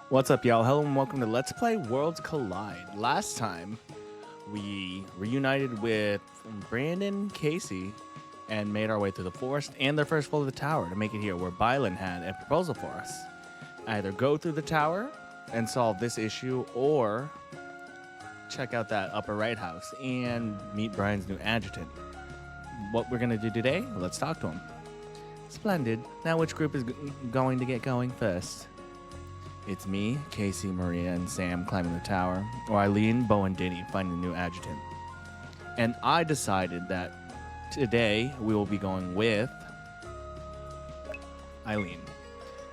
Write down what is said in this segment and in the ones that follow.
What's up, y'all? Hello and welcome to Let's Play Worlds Collide. Last time, we reunited with Brandon, Casey, and made our way through the forest and their first floor of the tower to make it here, where Bylan had a proposal for us. Either go through the tower and solve this issue, or check out that upper right house and meet Brian's new adjutant. What we're going to do today, let's talk to him. Splendid. Now which group is going to get going first? It's me, Casey, Maria, and Sam climbing the tower, or Eileen, Bo, and Denny finding a new adjutant. And I decided that today we will be going with Eileen.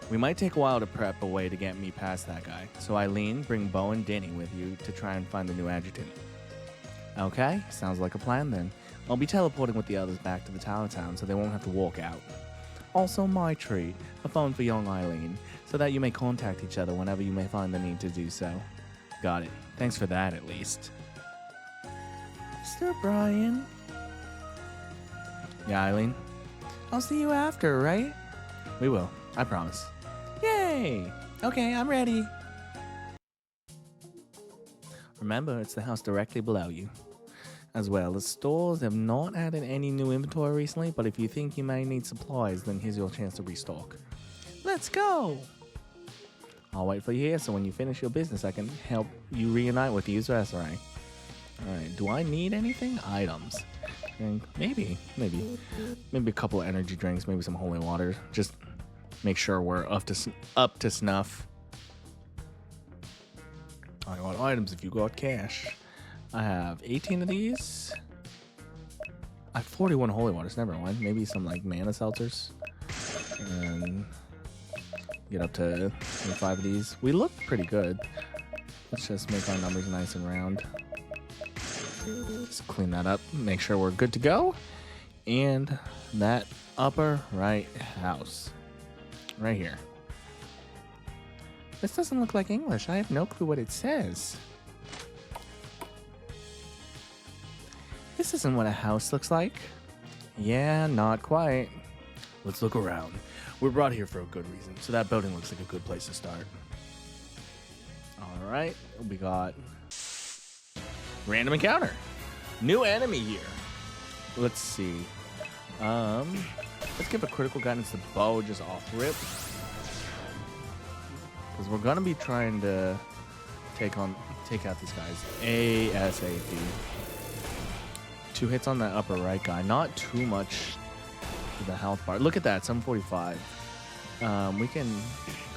We might take a while to prep a way to get me past that guy. So Eileen, bring Bo and Denny with you to try and find the new adjutant. Okay, sounds like a plan then. I'll be teleporting with the others back to the Tower Town so they won't have to walk out. Also my treat, a phone for young Eileen, so that you may contact each other whenever you may find the need to do so. Got it. Thanks for that, at least. Mr. Brian? Yeah, Eileen? I'll see you after, right? We will. I promise. Yay! Okay, I'm ready. Remember, it's the house directly below you. As well, the stores have not added any new inventory recently, but if you think you may need supplies, then here's your chance to restock. Let's go! I'll wait for you here, so when you finish your business, I can help you reunite with you, so that's alright. Alright, do I need anything? Items. Maybe a couple of energy drinks, maybe some holy water. Just make sure we're up to snuff. I got items if you got cash. I have 18 of these. I have 41 holy waters, never mind. Maybe some like mana seltzers. And get up to 25 of these. We look pretty good. Let's just make our numbers nice and round. Just clean that up, make sure we're good to go. And that upper right house. Right here. This doesn't look like English. I have no clue what it says. This isn't what a house looks like. Yeah, not quite. Let's look around. We're brought here for a good reason, so that building looks like a good place to start. Alright, we got random encounter. New enemy here. Let's see. Let's give a critical guidance to Bo just off rip. Because we're gonna be trying to take out these guys ASAP. 2 hits on that upper right guy. Not too much to the health bar. Look at that, 745.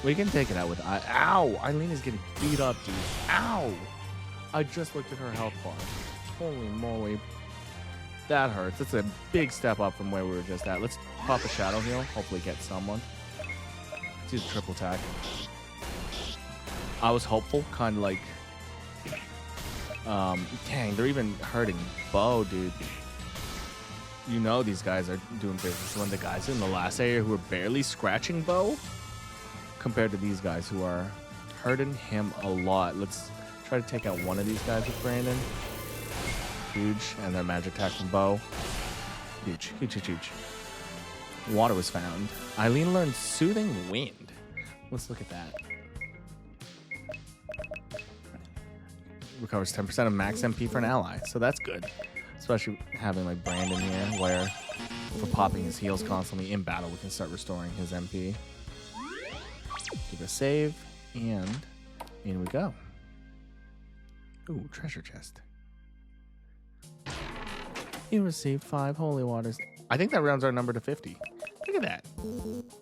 We can take it out with ow! Eileen is getting beat up, dude. Ow! I just looked at her health bar. Holy moly. That hurts. That's a big step up from where we were just at. Let's pop a shadow heal. Hopefully get someone. Let's use a triple attack. I was hopeful, kind of like... dang, they're even hurting Bo, dude. You know these guys are doing business when the guys in the last area who were barely scratching Bo compared to these guys who are hurting him a lot. Let's try to take out one of these guys with Brandon. Huge. And their magic attack from Bo. Huge, huge, huge, huge. Water was found. Eileen learned Soothing Wind. Let's look at that. Recovers 10% of max MP for an ally, so that's good. Especially having like Brandon here, where if we're popping his heals constantly in battle, we can start restoring his MP. Give a save, and in we go. Ooh, treasure chest. You received 5 holy waters. I think that rounds our number to 50. Look at that.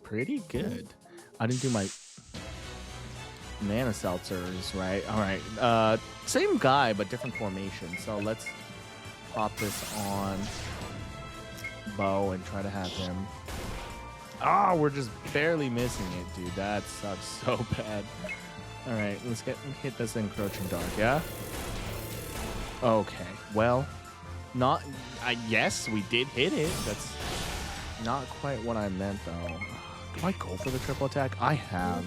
Pretty good. I didn't do my mana seltzers, right? All right. Same guy, but different formation. So let's pop this on Bo and try to have him. Ah, we're just barely missing it, dude. That sucks so bad. All right, let's hit this encroaching dark, yeah? Okay, well, not... yes, we did hit it. That's not quite what I meant, though. Do I go for the triple attack? I have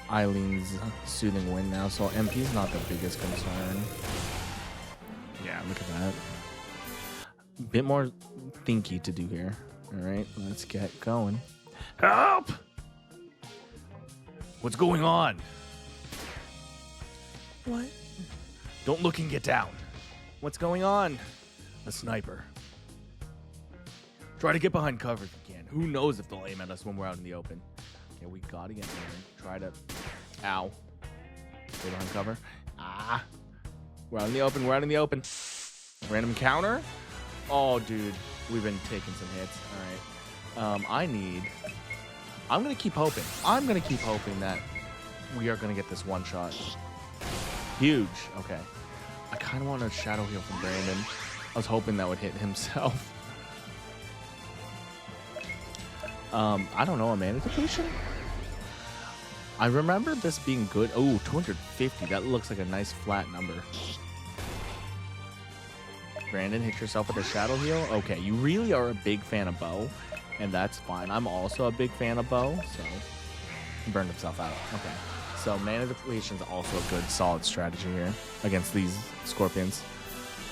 Eileen's Soothing Wind now, so MP's not the biggest concern. Yeah, look at that. A bit more thinky to do here. All right, let's get going. Help! What's going on? What? Don't look and get down. What's going on? A sniper. Try to get behind cover if you can. Who knows if they'll aim at us when we're out in the open. Okay, we gotta get in there. Try to... Ow. Stay behind cover. Ah. We're out in the open. We're out in the open. Random counter. Oh, dude. We've been taking some hits. All right. I'm going to keep hoping. I'm going to keep hoping that we are going to get this one shot. Huge. Okay. I kind of want a shadow heal from Brandon. I was hoping that would hit himself. I don't know, a mana depletion? I remember this being good. Oh, 250. That looks like a nice flat number. Brandon, hit yourself with a shadow heal. Okay, you really are a big fan of bow, and that's fine. I'm also a big fan of bow, so he burned himself out. Okay, so mana depletion is also a good, solid strategy here against these scorpions.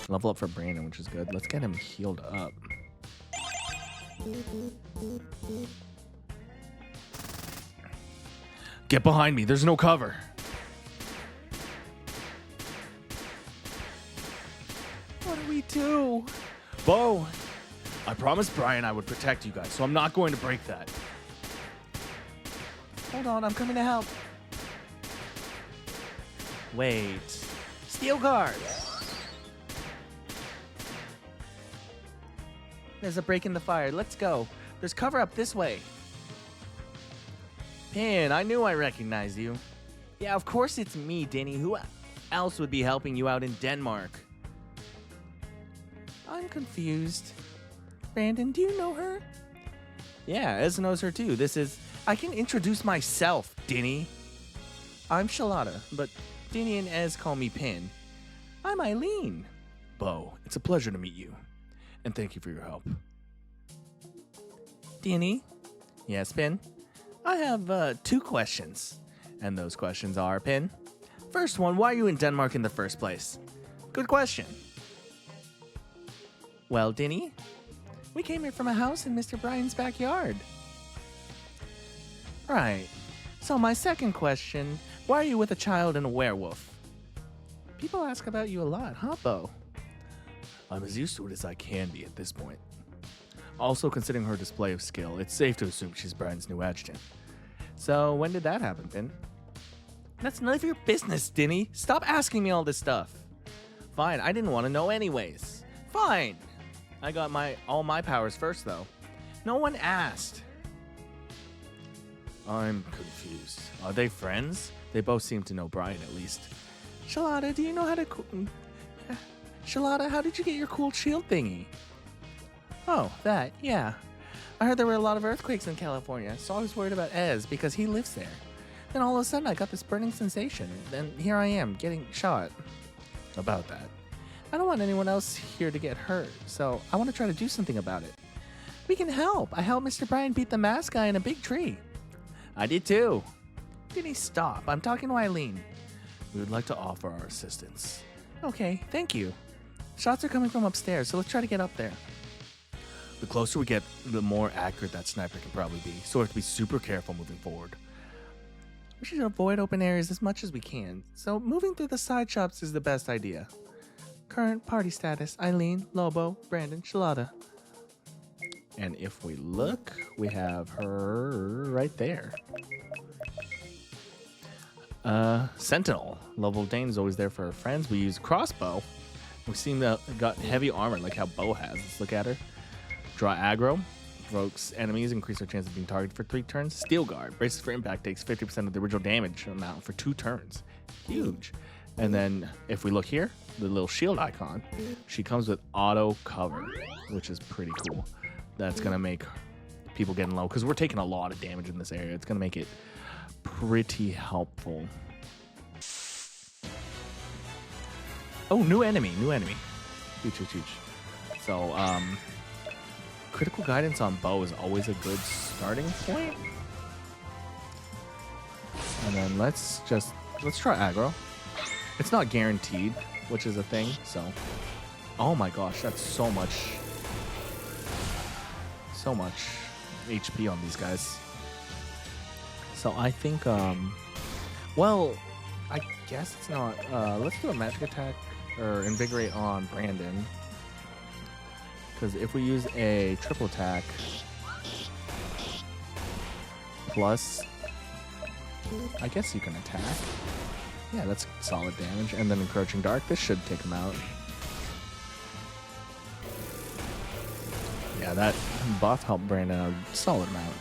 Level up for Brandon, which is good. Let's get him healed up. Get behind me. There's no cover. What do we do? Bo, I promised Brian I would protect you guys, so I'm not going to break that. Hold on, I'm coming to help. Wait. Steel guard. There's a break in the fire. Let's go. There's cover up this way. Pin, I knew I recognized you. Yeah, of course it's me, Danny. Who else would be helping you out in Denmark? I'm confused. Brandon, do you know her? Yeah, Ez knows her too. I can introduce myself, Danny. I'm Shalada, but Danny and Ez call me Pin. I'm Eileen. Bo, it's a pleasure to meet you. And thank you for your help. Danny? Yes, Pin? I have 2 questions. And those questions are, Pin. First one, why are you in Denmark in the first place? Good question. Well, Danny, we came here from a house in Mr. Brian's backyard. Right. So my second question, why are you with a child and a werewolf? People ask about you a lot, huh, Bo? I'm as used to it as I can be at this point. Also, considering her display of skill, it's safe to assume she's Brian's new adjutant. So, when did that happen, Pin? That's none of your business, Dinny. Stop asking me all this stuff. Fine, I didn't want to know anyways. Fine. I got all my powers first, though. No one asked. I'm confused. Are they friends? They both seem to know Brian, at least. Shalada, do you know how to... Shalada, how did you get your cool shield thingy? Oh, that, yeah. I heard there were a lot of earthquakes in California, so I was worried about Ez because he lives there. Then all of a sudden I got this burning sensation, and here I am, getting shot. About that. I don't want anyone else here to get hurt, so I want to try to do something about it. We can help. I helped Mr. Brian beat the mask guy in a big tree. I did too. Didn't stop. I'm talking to Eileen. We would like to offer our assistance. Okay, thank you. Shots are coming from upstairs, so let's try to get up there. The closer we get, the more accurate that sniper can probably be, so we have to be super careful moving forward. We should avoid open areas as much as we can, so moving through the side shops is the best idea. Current party status, Eileen, Lobo, Brandon, Shalada. And if we look, we have her right there. Sentinel. Level Dane is always there for her friends. We use crossbow. We seem to have got heavy armor like how Bo has. Let's look at her. Draw aggro. Provokes enemies, increase their chance of being targeted for 3 turns. Steel guard. Braces for impact, takes 50% of the original damage amount for 2 turns. Huge. And then if we look here, the little shield icon, she comes with auto cover, which is pretty cool. That's going to make people getting low, because we're taking a lot of damage in this area. It's going to make it pretty helpful. Oh, new enemy. Huge. So, critical guidance on bow is always a good starting point. And then let's try aggro. It's not guaranteed, which is a thing, so. Oh my gosh, that's so much HP on these guys. So I think, well, I guess it's not. Let's do a magic attack or invigorate on Brandon. Because if we use a triple attack plus, I guess you can attack. Yeah, that's solid damage. And then Encroaching Dark, this should take him out. Yeah, that buff helped Brandon out a solid amount.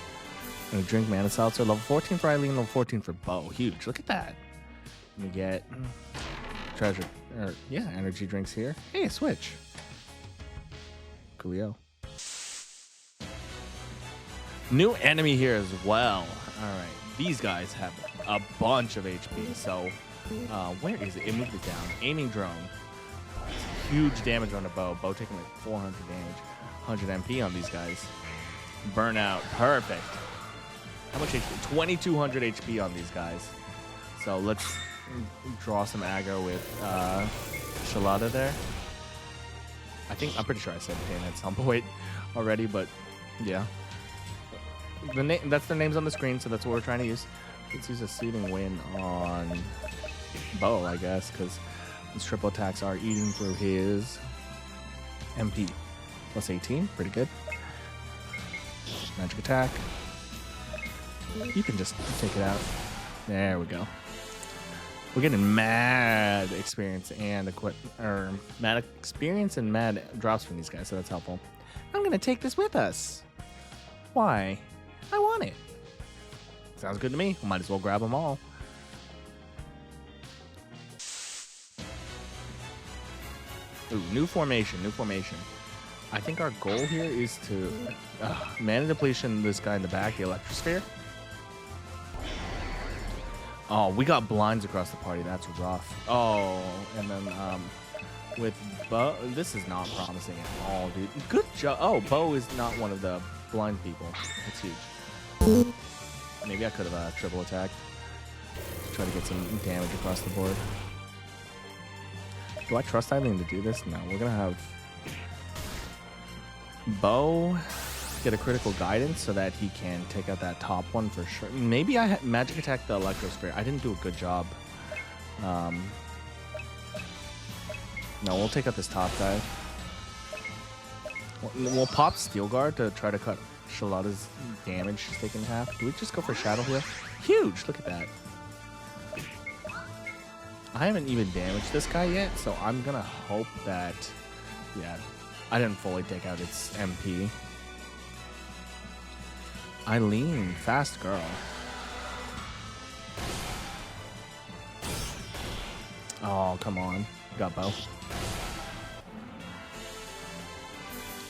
And a drink mana seltzer, level 14 for Eileen, level 14 for Bo. Huge. Look at that. We get treasure, or yeah, energy drinks here. Hey, a switch. Coolio. New enemy here as well. All right, these guys have a bunch of HP. So, where is it? It moved it down. Aiming drone. Huge damage on the bow. Bow taking like 400 damage. 100 MP on these guys. Burnout. Perfect. How much HP? 2200 HP on these guys. So let's draw some aggro with Shalada there. I'm pretty sure I said pain at some point already, but yeah. That's their names on the screen, so that's what we're trying to use. Let's use a Soothing Wind on Bo, I guess, because these triple attacks are eating through his MP. Plus 18, pretty good. Magic attack. You can just take it out. There we go. We're getting mad experience and mad experience and mad drops from these guys, so that's helpful. I'm gonna take this with us. Why? I want it. Sounds good to me. We might as well grab them all. Ooh, new formation. I think our goal here is to mana depletion this guy in the back, the Electrosphere. Oh, we got blinds across the party. That's rough. Oh, and then with Bo, this is not promising at all, dude. Good job. Oh, Bo is not one of the blind people. That's huge. Maybe I could have triple attacked to try to get some damage across the board. Do I trust Eileen to do this? No, we're gonna have Bo get a critical guidance so that he can take out that top one for sure. Maybe I magic attack the Electrosphere. I didn't do a good job. No, we'll take out this top guy. We'll pop Steel Guard to try to cut Shalada's damage she's taking in half. Do we just go for Shadow Heal? Huge! Look at that. I haven't even damaged this guy yet, so I'm gonna hope that, yeah, I didn't fully take out its MP. Eileen, fast girl. Oh, come on. Got Bo.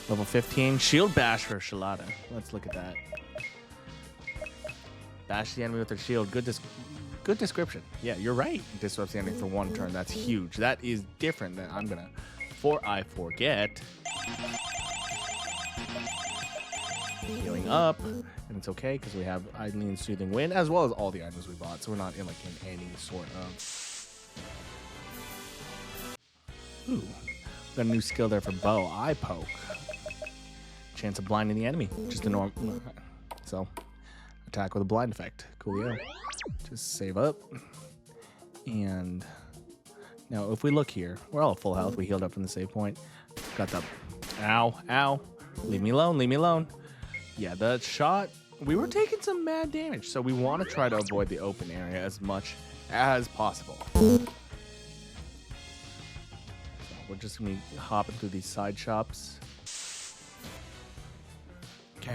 Level 15. Shield bash for Shalada. Let's look at that. Bash the enemy with her shield. Good description. Yeah, you're right. Disrupts the enemy for one turn. That's huge. That is different than I'm gonna. Before I forget. Healing up, and it's okay because we have Eileen's Soothing Wind as well as all the items we bought, so we're not in any sort of. Ooh, got a new skill there for Bo. Eye Poke. Chance of blinding the enemy. Just a normal. So, attack with a blind effect. Coolio. Just save up. And now, if we look here, we're all at full health. We healed up from the save point. Got the. Ow, ow. Leave me alone. Leave me alone. Yeah, the shot, we were taking some mad damage, so we want to try to avoid the open area as much as possible. So we're just going to be hopping through these side shops. Okay,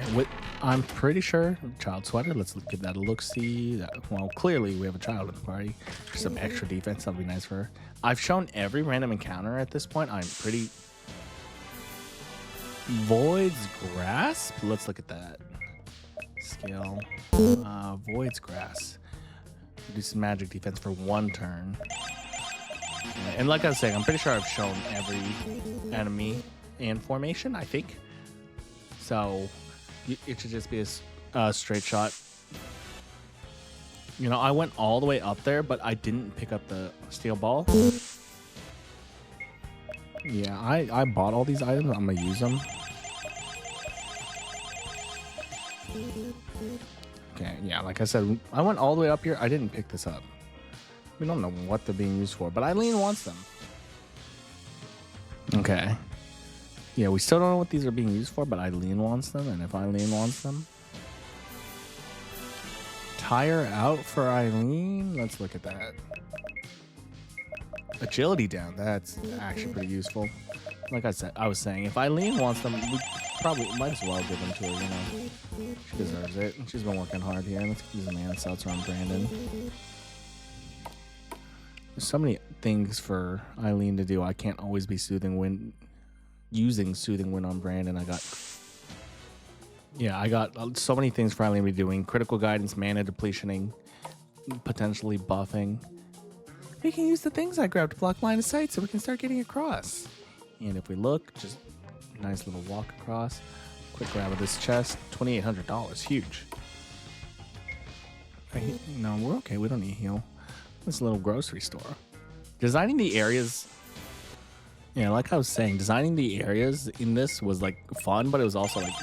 I'm pretty sure child sweater. Let's give that a look-see. Well, clearly we have a child in the party. For some extra defense, that'll be nice for her. I've shown every random encounter at this point. I'm pretty... Void's Grasp? Let's look at that. Skill. Void's Grasp. Reduces magic defense for one turn. And like I was saying, I'm pretty sure I've shown every enemy in formation, I think. So, it should just be a straight shot. You know, I went all the way up there, but I didn't pick up the steel ball. Yeah, I bought all these items. I'm going to use them. Okay, yeah, like I said, I went all the way up here. I didn't pick this up. We don't know what they're being used for, but Eileen wants them. Okay. Yeah, we still don't know what these are being used for, but Eileen wants them, and if Eileen wants them... Tire out for Eileen? Let's look at that. Agility down. That's actually pretty useful. Like I was saying, if Eileen wants them, we probably might as well give them to her, you know. She deserves it. She's been working hard here. Let's use a man seltzer on Brandon. There's so many things for Eileen to do. I can't always be using soothing wind on Brandon. I got so many things for Eileen to be doing. Critical guidance, mana depletioning, potentially buffing. We can use the things I grabbed to block line of sight so we can start getting across. And if we look, just nice little walk across. Quick grab of this chest. $2,800. Huge. No, we're okay. We don't need heal. This little grocery store. Designing the areas... Yeah, like I was saying, designing the areas in this was like fun, but it was also like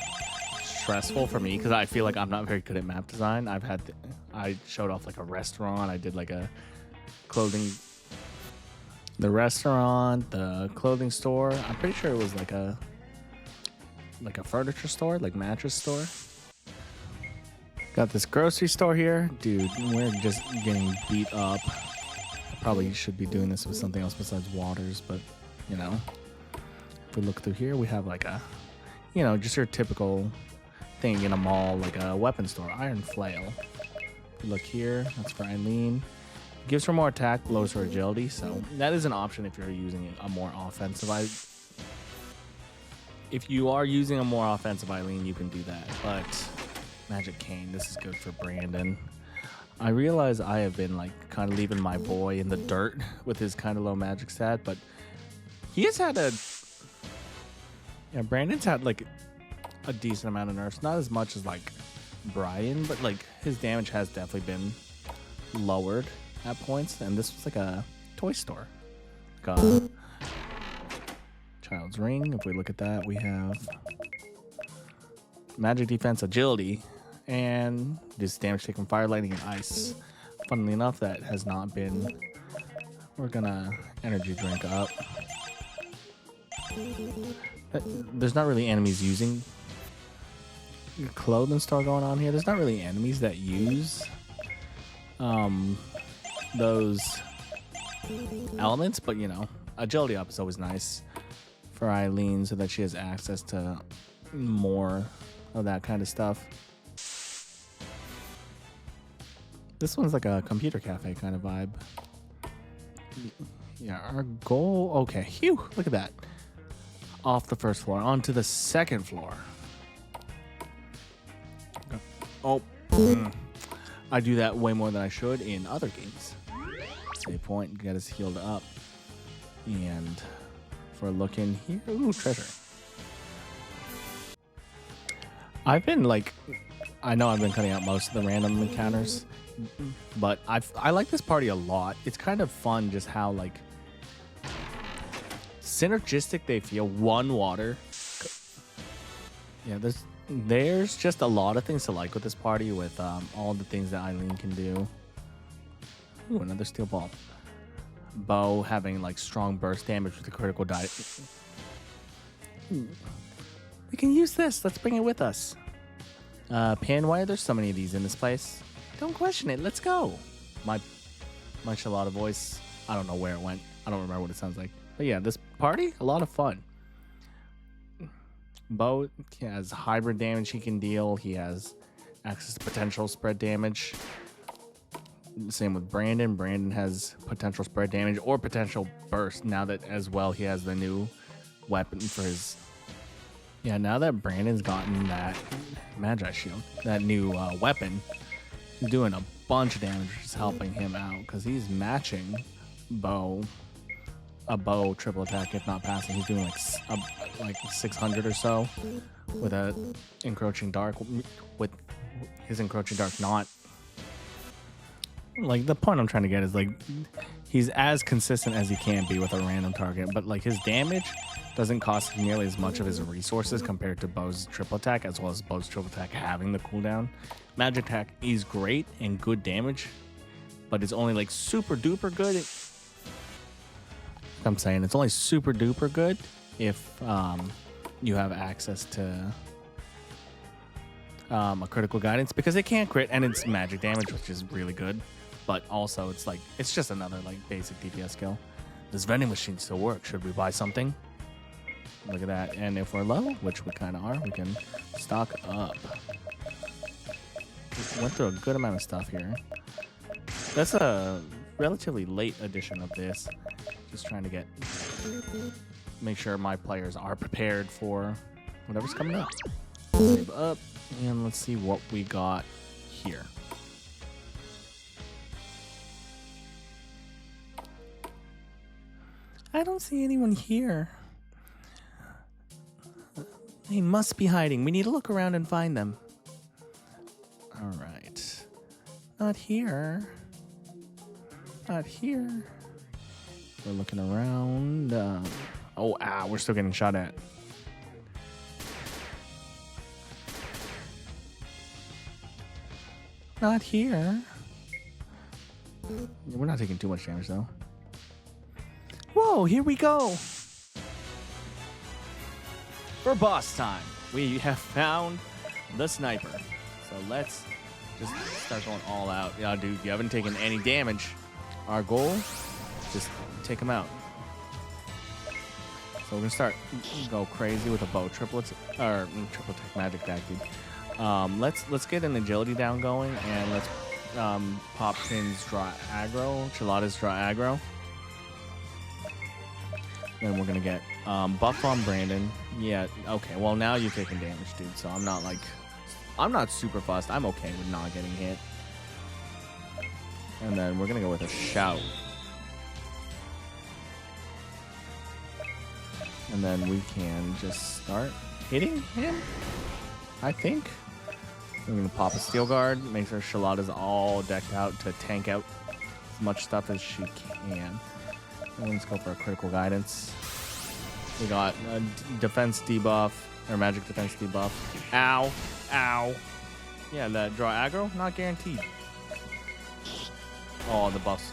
stressful for me because I feel like I'm not very good at map design. I showed off like a restaurant. I did like a clothing... The restaurant, the clothing store. I'm pretty sure it was like a furniture store, like mattress store. Got this grocery store here. Dude, we're just getting beat up. I probably should be doing this with something else besides waters, but you know. If we look through here, we have like a, you know, just your typical thing in a mall, like a weapon store. Iron flail. If we look here, that's for Eileen. Gives her more attack, lowers her agility, so that is an option if you're using a more offensive. If you are using a more offensive Eileen, you can do that. But Magic Cane, this is good for Brandon. I realize I have been like kind of leaving my boy in the dirt with his kind of low magic stat, but he has had Brandon's had like a decent amount of nerfs. Not as much as like Brian, but like his damage has definitely been lowered at points, and this was like a toy store. Like a Child's Ring. If we look at that, we have magic defense, agility, and this damage taken fire, lightning, and ice. Funnily enough, that has not been... We're gonna energy drink up. There's not really enemies using clothing store going on here. There's not really enemies that use those elements, but you know, agility up is always nice for Eileen so that she has access to more of that kind of stuff. This one's like a computer cafe kind of vibe. Yeah, our goal... Okay, phew, look at that. Off the first floor, onto the second floor. Oh, I do that way more than I should in other games. Save point, get us healed up. And for looking here, ooh, treasure. I've been like, I know I've been cutting out most of the random encounters, but I like this party a lot. It's kind of fun just how like synergistic they feel. One water. Yeah, there's just a lot of things to like with this party, with all the things that Eileen can do. Ooh, another steel ball. Bow having like strong burst damage with a critical die. We can use this. Let's bring it with us. Pan, why are there so many of these in this place? Don't question it. Let's go. My Shalada voice. I don't know where it went. I don't remember what it sounds like. But yeah, this party, a lot of fun. Bo has hybrid damage he can deal. He has access to potential spread damage. Same with Brandon. Brandon has potential spread damage or potential burst now that as well he has the new weapon for his... Yeah, now that Brandon's gotten that Magi Shield, that new weapon, he's doing a bunch of damage, which is helping him out because he's matching a bow triple attack if not passing. He's doing like 600 or so with a encroaching dark, with his encroaching dark not like, the point I'm trying to get is like he's as consistent as he can be with a random target, but like his damage Doesn't cost nearly as much of his resources compared to Bo's triple attack, as well as Bo's triple attack having the cooldown. Magic attack is great and good damage, but it's only like super duper good. I'm saying it's only super duper good if you have access to a critical guidance, because it can't crit and it's magic damage, which is really good. But also it's like, it's just another like basic DPS skill. Does vending machine still work? Should we buy something? Look at that. And if we're low, which we kind of are, we can stock up. We went through a good amount of stuff here. That's a relatively late edition of this. Just trying to make sure my players are prepared for whatever's coming up. Save up, and let's see what we got here. I don't see anyone here. They must be hiding. We need to look around and find them. All right. Not here. Not here. We're looking around. Oh, we're still getting shot at. Not here. We're not taking too much damage, though. Whoa, here we go. For boss time, we have found the sniper. So let's just start going all out. Yeah, dude, you haven't taken any damage. Our goal, just take him out. So we're gonna start go crazy with a bow triplets or triple tech magic attack, dude. Let's get an agility down going, and let's pop Pin's draw aggro, Chilada's draw aggro. Then we're gonna get buff on Brandon. Yeah, okay. Well, now you're taking damage, dude. So I'm not super fussed. I'm okay with not getting hit. And then we're gonna go with a shout. And then we can just start hitting him, I think. We're gonna pop a steel guard, make sure Chilada's all decked out to tank out as much stuff as she can. And let's go for a critical guidance. We got a defense debuff, or magic defense debuff. Ow, ow. Yeah, that draw aggro, not guaranteed. Oh, the buffs,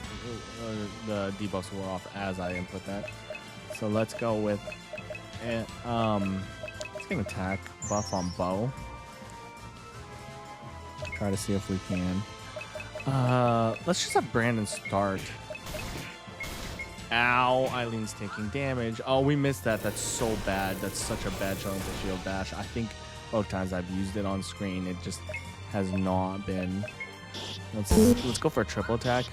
the debuffs wore off as I input that. So let's go with, let's get an attack buff on Bo. Try to see if we can. Let's just have Brandon start. Ow, Eileen's taking damage. Oh, we missed that. That's so bad. That's such a bad showing for shield bash. I think both times I've used it on screen, it just has not been. Let's go for a triple attack.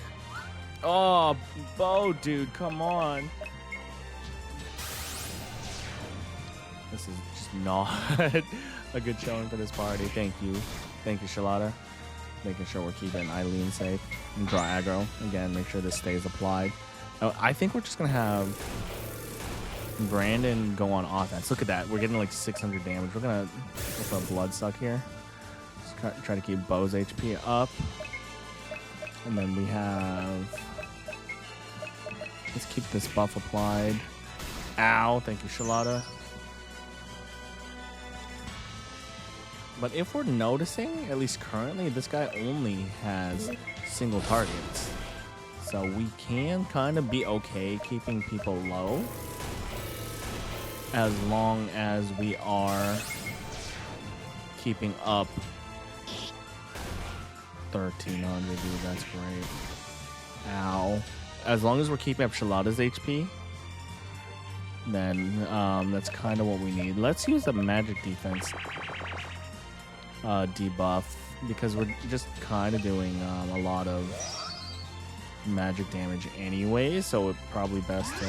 Oh, Bo, dude, come on. This is just not a good showing for this party. Thank you, Chilada. Making sure we're keeping Eileen safe and draw aggro. Again, make sure this stays applied. I think we're just gonna have Brandon go on offense. Look at that. We're getting like 600 damage. We're gonna go for a blood suck here. Just try to keep Bo's HP up. And then we have... Let's keep this buff applied. Ow. Thank you, Chilada. But if we're noticing, at least currently, this guy only has single targets. So we can kind of be okay keeping people low as long as we are keeping up 1300, dude, that's great. Ow. As long as we're keeping up Chilada's HP, then that's kind of what we need. Let's use the magic defense debuff, because we're just kind of doing a lot of magic damage anyway, so it's probably best to...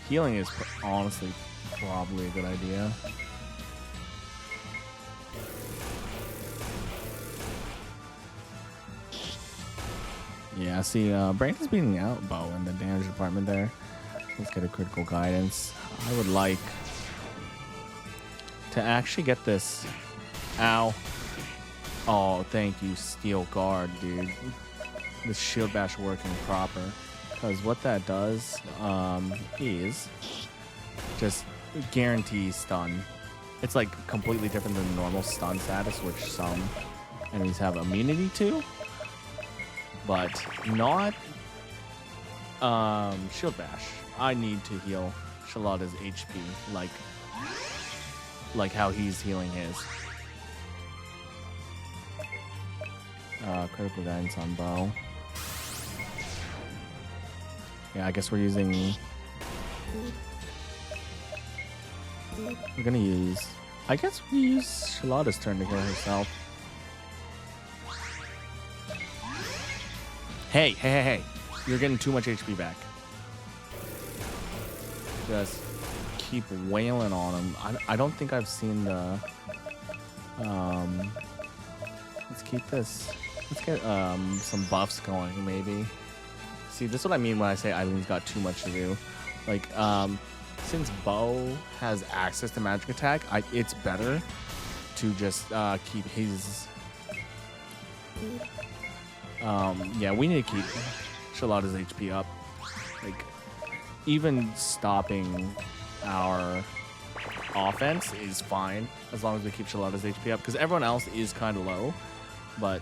Healing is honestly probably a good idea. Yeah, see, Brandon's beating out Bo in the damage department there. Let's get a critical guidance. I would like to actually get this... Ow. Oh, thank you, Steel Guard, dude. This shield bash working proper. Because what that does is just guarantee stun. It's like completely different than normal stun status, which some enemies have immunity to, but not shield bash. I need to heal Shalada's HP like how he's healing his. Critical guidance on bow. Yeah, I guess we're using. We're gonna use. I guess we use Shalada's turn to heal herself. Hey! You're getting too much HP back. Just keep wailing on him. I don't think I've seen the. Let's keep this. Let's get some buffs going, maybe. See, this is what I mean when I say Eileen's got too much to do. Like, since Bo has access to magic attack, it's better to just keep his. Yeah, we need to keep Shalada's HP up. Like, even stopping our offense is fine as long as we keep Shalada's HP up, because everyone else is kind of low, but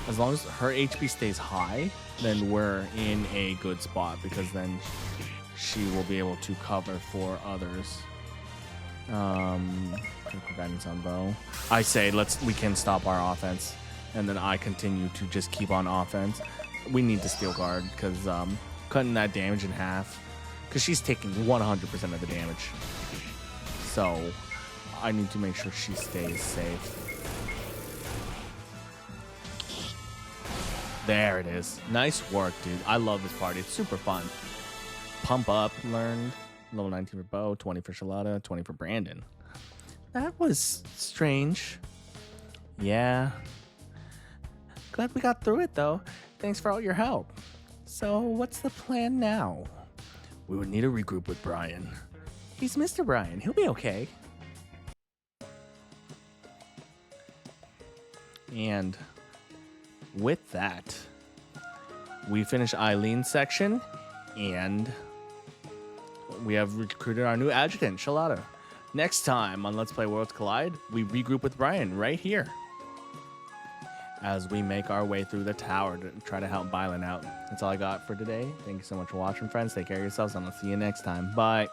as long as her HP stays high, then we're in a good spot, because then she will be able to cover for others. Critical guidance on bow. I say we can stop our offense, and then I continue to just keep on offense. We need to steal guard, because cutting that damage in half, because she's taking 100% of the damage. So I need to make sure she stays safe. There it is. Nice work, dude. I love this party. It's super fun. Pump up, learned. Level 19 for Bo, 20 for Shalada, 20 for Brandon. That was strange. Yeah. Glad we got through it, though. Thanks for all your help. So, what's the plan now? We would need to regroup with Brian. He's Mr. Brian. He'll be okay. And with that, we finish Eileen's section, and we have recruited our new adjutant, Shalada. Next time on Let's Play Worlds Collide, we regroup with Brian right here as we make our way through the tower to try to help Bylan out. That's all I got for today. Thank you so much for watching, friends. Take care of yourselves, and I'll see you next time. Bye.